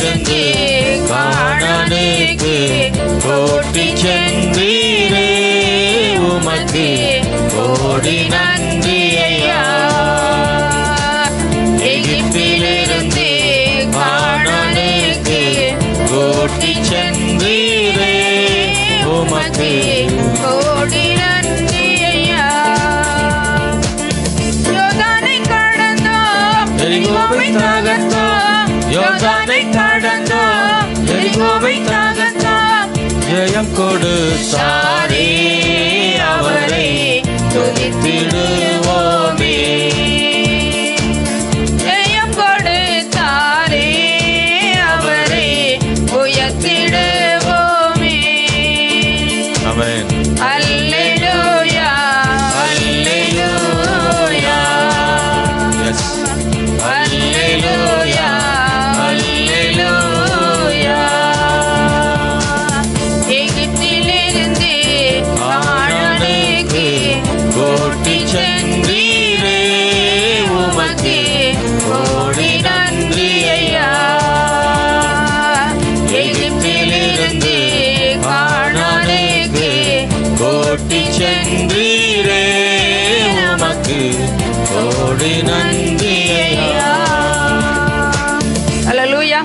எகிப்திலிருந்து கானானுக்கு ஓட்டி சென்றீரே, உமக்கு கோடி நன்றி ஐயா. எகிப்திலிருந்து கானானுக்கு ஓட்டி சென்றீரே, உமக்கு கோடி நன்றி ஐயா. யோர்தானை கடந்தோம், எரிகோவை தகர்த்தோம், யோர்தானை கடந்தோம், எரிகோவை தகர்த்தோம். ஜெயம் கொடுத்தாரே, அவரை துதித்திடுவோமே. ஜெயம் கொடுத்தாரே, அவரை உயர்த்திடுவோமே. ஆமென். அல்லேலூயா, அல்லேலூயா. எஸ். அல்லேலூயா, அல்லேலூயா. எகிப்திலிருந்து கானானுக்கு ஓட்டி சென்றீரே, உமக்கு கோடி நன்றி ஐயா. எகிப்திலிருந்து கானானுக்கு ஓட்டி சென்றீரே, உமக்கு கோடி நன்றி ஐயா. அல்லேலூயா.